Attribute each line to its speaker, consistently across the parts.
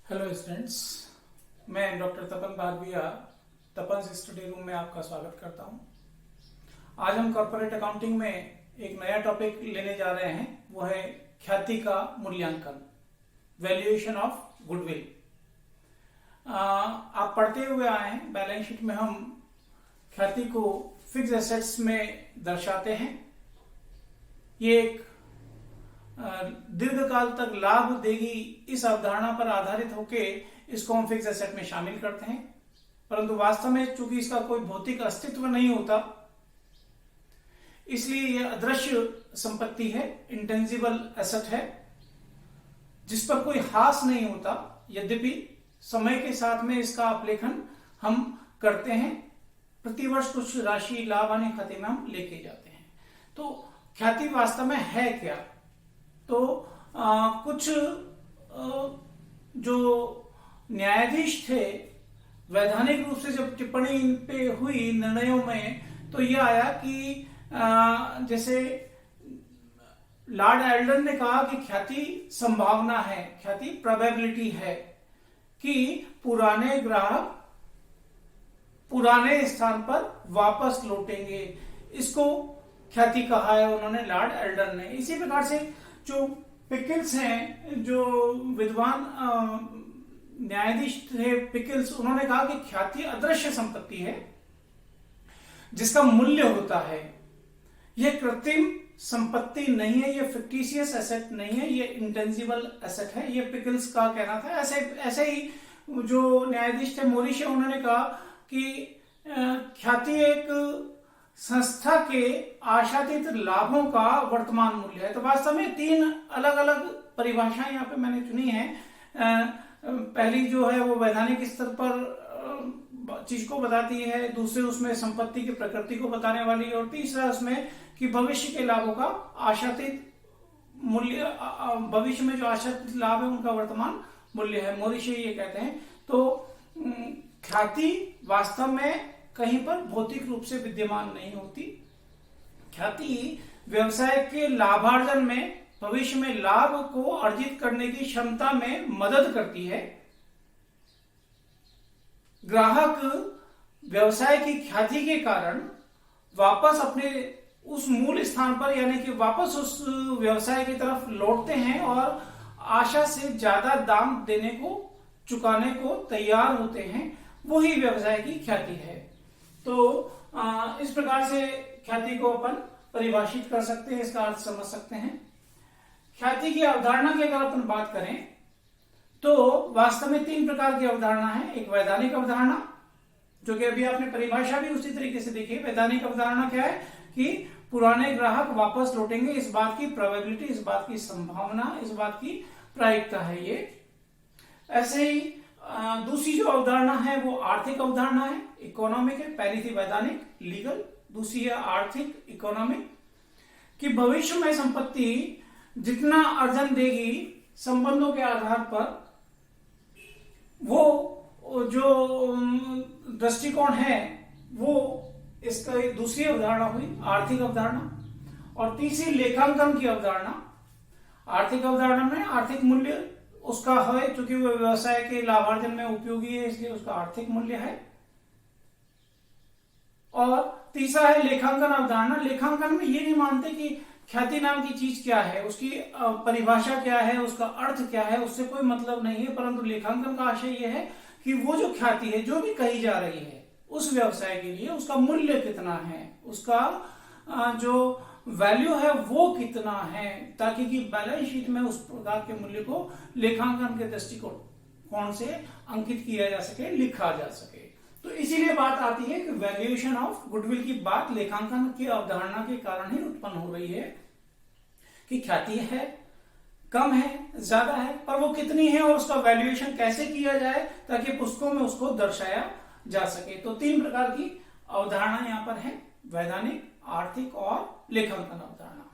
Speaker 1: Hello students, मैं doctor तपन भागविया तपन study room में आपका स्वागत करता हूं। आज हम कॉर्पोरेट अकाउंटिंग में एक नया टॉपिक लेने जा रहे हैं, वो है ख्याति का मूल्यांकन, वैल्यूएशन ऑफ गुडविल। आप पढ़ते हुए आए हैं, बैलेंस शीट में हम ख्याति को फिक्स्ड एसेट्स में दर्शाते हैं। ये एक दीर्घकाल तक लाभ देगी इस अवधारणा पर आधारित होकर इसको हम फिक्स एसेट में शामिल करते हैं, परंतु वास्तव में चूंकि इसका कोई भौतिक अस्तित्व नहीं होता, इसलिए यह अदृश्य संपत्ति है, इंटेंजिबल एसेट है, जिस पर कोई हास नहीं होता। यद्यपि समय के साथ में इसका अपलेखन हम करते हैं, प्रतिवर्ष कुछ राशि लाभ आने खाते में हम लेके जाते हैं। तो ख्याति वास्तव में है क्या? तो कुछ जो न्यायाधीश थे, वैधानिक रूप से जब टिप्पणी इन पे हुई निर्णयों में, तो यह आया कि जैसे लॉर्ड एल्डन ने कहा कि ख्याति संभावना है, ख्याति प्रोबेबिलिटी है कि पुराने ग्राहक पुराने स्थान पर वापस लौटेंगे। इसको ख्याति कहा है उन्होंने, लॉर्ड एल्डन ने। इसी प्रकार से जो पिकल्स हैं, जो विद्वान न्यायाधीश थे पिकल्स, उन्होंने कहा कि ख्याति अदृश्य संपत्ति है जिसका मूल्य होता है। यह कृत्रिम संपत्ति नहीं है, यह फिक्टिशियस एसेट नहीं है, यह इंटेंजिबल एसेट है। यह पिकल्स का कहना था। ऐसे ही जो न्यायाधीश थे मोरिशे, उन्होंने कहा कि ख्याति एक संस्था के आशातीत लाभों का वर्तमान मूल्य है। तो वास्तव में तीन अलग अलग परिभाषाएं यहाँ पे मैंने चुनी है। पहली जो है वो वैधानिक स्तर पर चीज को बताती है, दूसरी उसमें संपत्ति की प्रकृति को बताने वाली, और तीसरा उसमें कि भविष्य के लाभों का आशातीत मूल्य, भविष्य में जो आशातीत लाभ है उनका वर्तमान मूल्य है। मोरिशे ये कहते हैं। तो ख्याति वास्तव में कहीं पर भौतिक रूप से विद्यमान नहीं होती। ख्याति व्यवसाय के लाभार्जन में, भविष्य में लाभ को अर्जित करने की क्षमता में मदद करती है। ग्राहक व्यवसाय की ख्याति के कारण वापस अपने उस मूल स्थान पर, यानी कि वापस उस व्यवसाय की तरफ लौटते हैं और आशा से ज्यादा दाम देने को, चुकाने को तैयार होते हैं। वही व्यवसाय की ख्याति है। तो इस प्रकार से ख्याति को अपन परिभाषित कर सकते हैं, इसका अर्थ समझ सकते हैं। ख्याति की अवधारणा की अगर अपन बात करें तो वास्तव में तीन प्रकार की अवधारणा है। एक वैधानिक अवधारणा, जो कि अभी आपने परिभाषा भी उसी तरीके से देखी। वैधानिक अवधारणा क्या है कि पुराने ग्राहक वापस लौटेंगे, इस बात की प्रोबेबिलिटी, इस बात की संभावना, इस बात की प्रायिकता है ये। ऐसे ही दूसरी जो अवधारणा है वो आर्थिक अवधारणा है, इकोनॉमिक है। पहली थी वैधानिक, लीगल, दूसरी है आर्थिक, इकोनॉमिक, कि भविष्य में संपत्ति जितना अर्जन देगी संबंधों के आधार पर, वो जो दृष्टिकोण है वो इसका दूसरी अवधारणा हुई, आर्थिक अवधारणा। और तीसरी लेखांकन की अवधारणा। आर्थिक अवधारणा में आर्थिक मूल्य उसका है, क्योंकि वो व्यवसाय के लाभार्जन में उपयोगी है, इसलिए उसका आर्थिक मूल्य है। और तीसरा है लेखांकन अवधारणा। लेखांकन में ये नहीं मानते कि ख्याति नाम की चीज क्या है, उसकी परिभाषा क्या है, उसका अर्थ क्या है, उससे कोई मतलब नहीं है, परंतु लेखांकन का आशय यह है कि वो जो ख्याति है, जो भी कही जा रही है उस व्यवसाय के लिए, उसका मूल्य कितना है, उसका जो वैल्यू है वो कितना है, ताकि कि बैलेंस शीट में उस प्रकार के मूल्य को लेखांकन के दृष्टिकोण से अंकित किया जा सके, लिखा जा सके। तो इसीलिए बात आती है कि वैल्यूएशन ऑफ गुडविल की बात लेखांकन की अवधारणा के कारण ही उत्पन्न हो रही है कि ख्याति है, कम है, ज्यादा है, पर वो कितनी है और उसका वैल्यूएशन कैसे किया जाए ताकि पुस्तकों में उसको दर्शाया जा सके। तो तीन प्रकार की अवधारणा यहाँ पर है, वैधानिक, आर्थिक और लेखांकन अवधारणा।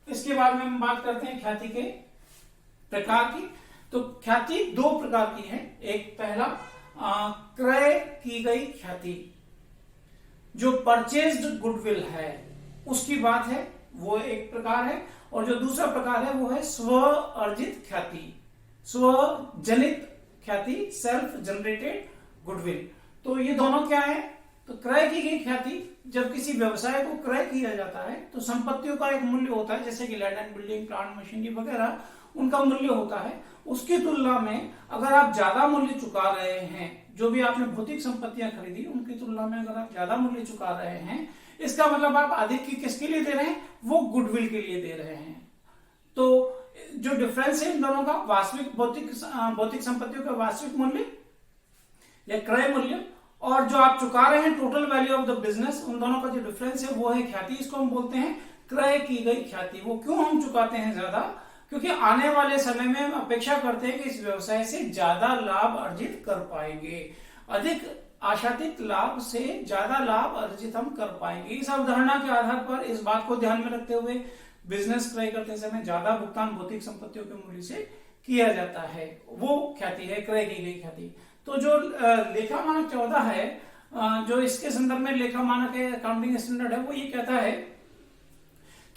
Speaker 1: इसके बाद में हम बात करते हैं ख्याति के प्रकार की। तो ख्याति दो प्रकार की है। एक पहला क्रय की गई ख्याति, जो परचेज्ड गुडविल है, उसकी बात है। वो एक प्रकार है, और जो दूसरा प्रकार है वो है स्व अर्जित ख्याति, स्वजनित ख्याति, सेल्फ जनरेटेड गुडविल। तो ये दोनों क्या है? तो क्रय की गई ख्याति, जब किसी व्यवसाय को क्रय किया जाता है तो संपत्तियों का एक मूल्य होता है, जैसे कि land and building, plant, machinery वगैरह, उनका मूल्य होता है। उसकी तुलना में अगर आप ज्यादा मूल्य चुका रहे हैं, जो भी आपने भौतिक संपत्तियां खरीदी उनकी तुलना में अगर आप ज्यादा मूल्य चुका रहे हैं, इसका मतलब आप अधिक की किसके लिए दे रहे हैं? वो गुडविल के लिए दे रहे हैं। तो जो डिफरेंस है इन दोनों का, वास्तविक भौतिक संपत्तियों का वास्तविक मूल्य या क्रय मूल्य, और जो आप चुका रहे हैं total value of the business, उन दोनों का जो डिफरेंस है वो है ख्याति। इसको हम बोलते हैं क्रय की गई ख्याति। वो क्यों हम चुकाते हैं ज्यादा? क्योंकि आने वाले समय में हम अपेक्षा करते हैं कि इस व्यवसाय से ज्यादा लाभ अर्जित कर पाएंगे, अधिक आशातीत लाभ से ज्यादा लाभ अर्जित हम कर पाएंगे। इस अवधारणा के आधार पर, इस बात को ध्यान में रखते हुए बिजनेस क्रय करते समय ज्यादा भुगतान भौतिक संपत्तियों के मूल्य से किया जाता है, वो ख्याति है, क्रय की गई ख्याति। तो जो लेखा मानक 14 है, जो इसके संदर्भ में लेखा मानक है, अकाउंटिंग स्टैंडर्ड है, वो ये कहता है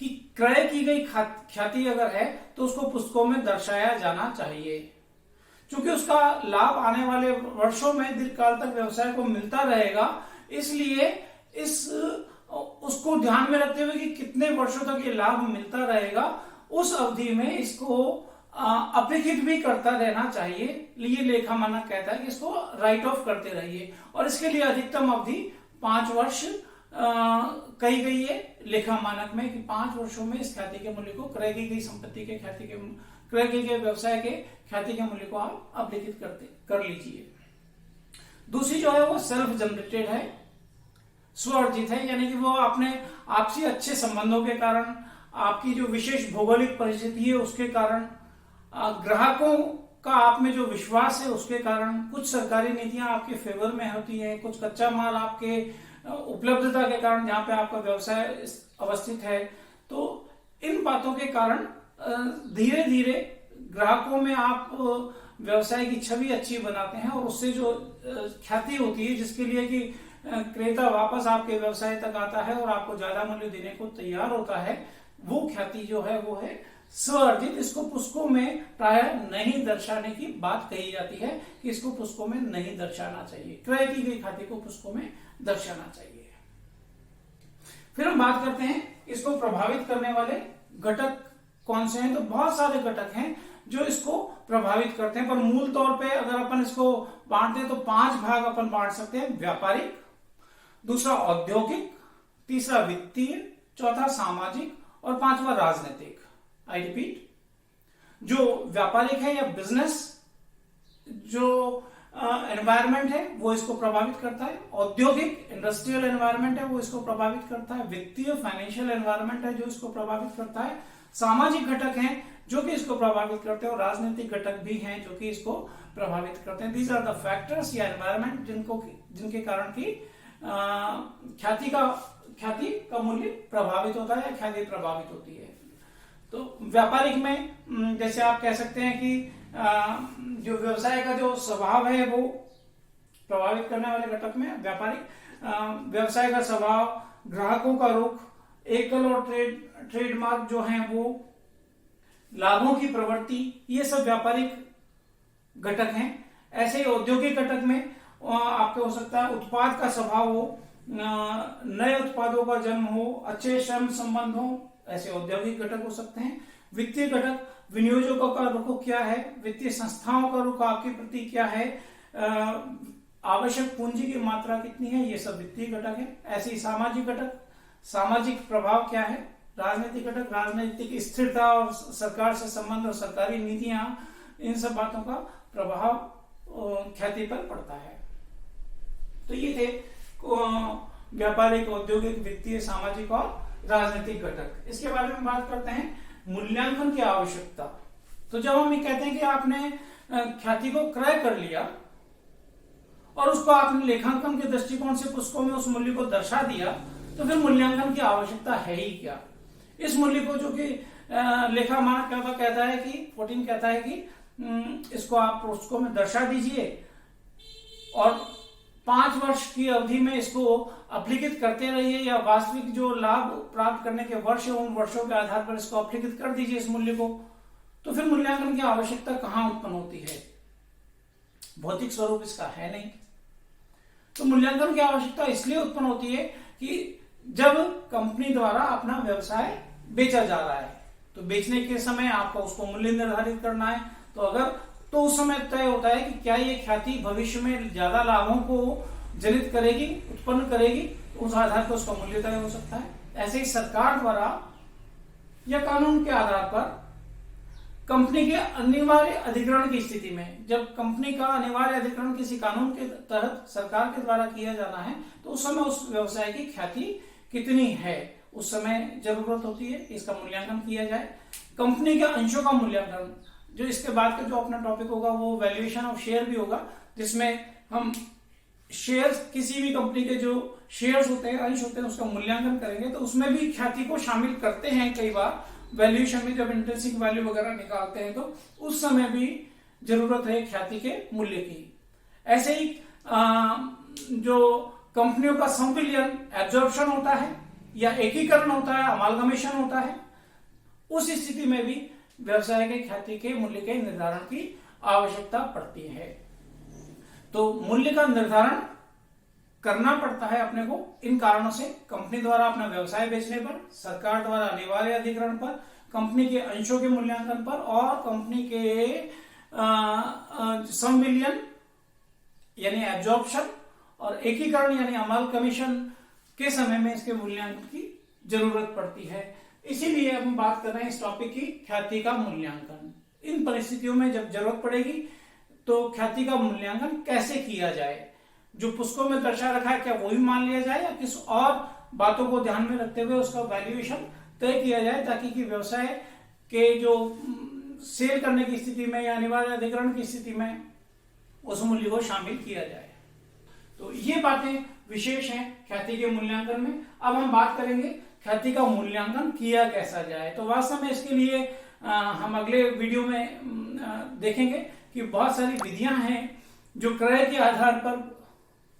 Speaker 1: कि क्रय की गई ख्याति अगर है तो उसको पुस्तकों में दर्शाया जाना चाहिए, क्योंकि उसका लाभ आने वाले वर्षों में दीर्घकाल तक व्यवसाय को मिलता रहेगा। इसलिए उसको ध्यान में रखते हुए कि कितने वर्षों तक ये लाभ मिलता रहेगा, उस अवधि में इसको अपेक्षित भी करता रहना चाहिए। ये लेखा मानक कहता है कि इसको राइट ऑफ करते रहिए, और इसके लिए अधिकतम अवधि 5 वर्ष कही गई है लेखा मानक में, कि 5 वर्षों में इस ख्याति के मूल्य को, क्रय की गई संपत्ति के ख्याति के, क्रय किए गए व्यवसाय के ख्याति के मूल्य को आप अभिलिखित कर लीजिए। दूसरी जो है वो सेल्फ जनरेटेड है, स्वअर्जित है, यानी कि वो अपने आपसी अच्छे संबंधों के कारण, आपकी जो विशेष भौगोलिक परिस्थिति है उसके कारण, ग्राहकों का आप में जो विश्वास है उसके कारण, कुछ सरकारी नीतियां आपके फेवर में होती है, कुछ कच्चा माल आपके उपलब्धता के कारण जहां पे आपका व्यवसाय अवस्थित है, तो इन बातों के कारण धीरे धीरे ग्राहकों में आप व्यवसाय की छवि अच्छी बनाते हैं, और उससे जो ख्याति होती है जिसके लिए कि क्रेता वापस आपके व्यवसाय तक आता है और आपको ज्यादा मूल्य देने को तैयार होता है, वो ख्याति जो है वो है स्वअर्जित। इसको पुस्तकों में प्राय नहीं दर्शाने की बात कही जाती है कि इसको पुस्तकों में नहीं दर्शाना चाहिए, क्रय की गई ख्याति को पुस्तकों में दर्शाना चाहिए। फिर हम बात करते हैं इसको प्रभावित करने वाले घटक कौन से हैं। तो बहुत सारे घटक हैं जो इसको प्रभावित करते हैं, पर मूल तौर पे अगर अपन इसको बांटते हैं तो 5 भाग अपन बांट सकते हैं। व्यापारिक, दूसरा औद्योगिक, तीसरा वित्तीय, चौथा सामाजिक और 5वां राजनीतिक। आई रिपीट, जो व्यापारिक है या बिजनेस जो एनवायरमेंट है वो इसको प्रभावित करता है, औद्योगिक इंडस्ट्रियल एनवायरमेंट है वो इसको प्रभावित करता है, वित्तीय फाइनेंशियल एनवायरमेंट है जो इसको प्रभावित करता है, सामाजिक घटक हैं जो कि इसको प्रभावित करते हैं, और राजनीतिक घटक भी हैं जो कि इसको प्रभावित करते हैं। दीज आर द फैक्टर्स या एनवायरमेंट जिनके कारण की ख्याति का मूल्य प्रभावित होता है या ख्याति प्रभावित होती है। तो व्यापारिक में जैसे आप कह सकते हैं कि जो व्यवसाय का जो स्वभाव है वो प्रभावित करने वाले घटक में व्यापारिक व्यवसाय का स्वभाव, ग्राहकों का रुख, एकल और ट्रेडमार्क जो हैं वो, लाभों की प्रवृत्ति, ये सब व्यापारिक घटक हैं। ऐसे ही औद्योगिक घटक में आपके हो सकता है उत्पाद का स्वभाव हो, नए उत्पादों का जन्म हो, अच्छे श्रम संबंध हो, ऐसे औद्योगिक घटक हो सकते हैं। वित्तीय घटक, विनियोजकों का रुख क्या है, वित्तीय संस्थाओं का रुख आपके प्रति क्या है, आवश्यक पूंजी की मात्रा कितनी है, ये सब वित्तीय घटक है। ऐसे ही सामाजिक घटक, सामाजिक प्रभाव क्या है, राजनीतिक घटक, राजनीतिक स्थिरता और सरकार से संबंध और सरकारी नीतियां, इन सब बातों का प्रभाव ख्याति पर पड़ता है। तो ये थे व्यापारिक, औद्योगिक, वित्तीय, सामाजिक और राजनीतिक घटक। इसके बारे में बात करते हैं मूल्यांकन की आवश्यकता। तो जब हम ये कहते हैं कि आपने ख्याति को क्रय कर लिया और उसको आपने लेखांकन के दृष्टिकोण से पुस्तकों में उस मूल्य को दर्शा दिया, तो फिर मूल्यांकन की आवश्यकता है ही क्या। इस मूल्य को जो कि लेखा मानक कहता है कि 14 कहता है कि इसको आप पुस्तकों में दर्शा दीजिए, और 5 वर्ष की अवधि में इसको अप्लिकित करते रहिए, या वास्तविक जो लाभ प्राप्त करने के वर्ष है उन वर्षों के आधार पर इसको अप्लिकित कर दीजिए इस मूल्य को। तो फिर मूल्यांकन की आवश्यकता कहां उत्पन्न होती है? भौतिक स्वरूप इसका है नहीं। तो मूल्यांकन की आवश्यकता इसलिए उत्पन्न होती है कि जब कंपनी द्वारा अपना व्यवसाय बेचा जा रहा है, तो बेचने के समय आपको उसको मूल्य निर्धारित करना है। तो उस समय तय होता है कि क्या ये ख्याति भविष्य में ज्यादा लाभों को जनित करेगी, उत्पन्न करेगी, तो उस आधार पर उसका मूल्य तय हो सकता है। ऐसे ही सरकार द्वारा या कानून के आधार पर कंपनी के अनिवार्य अधिग्रहण की स्थिति में, जब कंपनी का अनिवार्य अधिग्रहण किसी कानून के तहत सरकार के द्वारा किया जाना है, तो उस समय उस व्यवसाय की ख्याति कितनी है, उस समय जरूरत होती है इसका मूल्यांकन किया जाए। कंपनी के अंशों का मूल्यांकन, जो इसके बाद का जो अपना टॉपिक होगा वो वैल्यूएशन ऑफ शेयर भी होगा, जिसमें हम शेयर्स, किसी भी कंपनी के जो शेयर्स होते हैं, अंश होते हैं, उसका मूल्यांकन करेंगे। तो उसमें भी ख्याति को शामिल करते हैं कई बार वैल्यूएशन में, जब इंट्रिंसिक वैल्यू वगैरह निकालते हैं तो उस समय भी जरूरत है ख्याति के मूल्य की। ऐसे ही जो कंपनियों का संविलियन, एब्जॉर्प्शन होता है या एकीकरण होता है, अमालगमेशन होता है, उस स्थिति में भी व्यवसाय के ख्याति के मूल्य के निर्धारण की आवश्यकता पड़ती है। तो मूल्य का निर्धारण करना पड़ता है अपने को इन कारणों से: कंपनी द्वारा अपना व्यवसाय बेचने पर, सरकार द्वारा अनिवार्य अधिग्रहण पर, कंपनी के अंशों के मूल्यांकन पर, और कंपनी के संविलियन यानी एब्जॉर्प्शन और एकीकरण यानी अमालगमेशन के समय में इसके मूल्यांकन की जरूरत पड़ती है। इसीलिए हम बात कर रहे हैं इस टॉपिक की, ख्याति का मूल्यांकन। इन परिस्थितियों में जब जरूरत पड़ेगी तो ख्याति का मूल्यांकन कैसे किया जाए, जो पुस्तकों में दर्शा रखा है क्या वही मान लिया जाए, या किस और बातों को ध्यान में रखते हुए उसका वैल्यूएशन तय किया जाए, ताकि कि व्यवसाय के जो सेल करने की स्थिति में या अनिवार्य अधिग्रहण की स्थिति में उस मूल्य को शामिल किया जाए। तो ये बातें विशेष हैं ख्याति के मूल्यांकन में। अब हम बात करेंगे ख्याति का मूल्यांकन किया कैसा जाए। तो वास्तव में इसके लिए हम अगले वीडियो में देखेंगे कि बहुत सारी विधियां हैं जो क्रय के आधार पर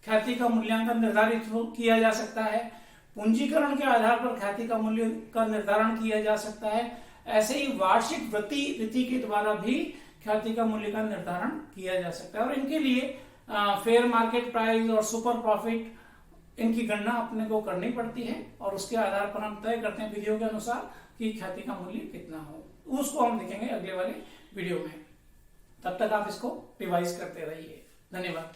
Speaker 1: ख्याति का मूल्यांकन निर्धारित किया जा सकता है, पूंजीकरण के आधार पर ख्याति का मूल्य का निर्धारण किया जा सकता है। ऐसे ही वार्षिक वृत्ति रीति के द्वारा भी ख्याति का मूल्य का निर्धारण किया जा सकता है, और इनके लिए फेयर मार्केट प्राइस और सुपर प्रॉफिट, इनकी गणना अपने को करनी पड़ती है, और उसके आधार पर हम तय करते हैं विधियों के अनुसार कि ख्याति का मूल्य कितना हो। उसको हम देखेंगे अगले वाले वीडियो में। तब तक आप इसको रिवाइज करते रहिए। धन्यवाद।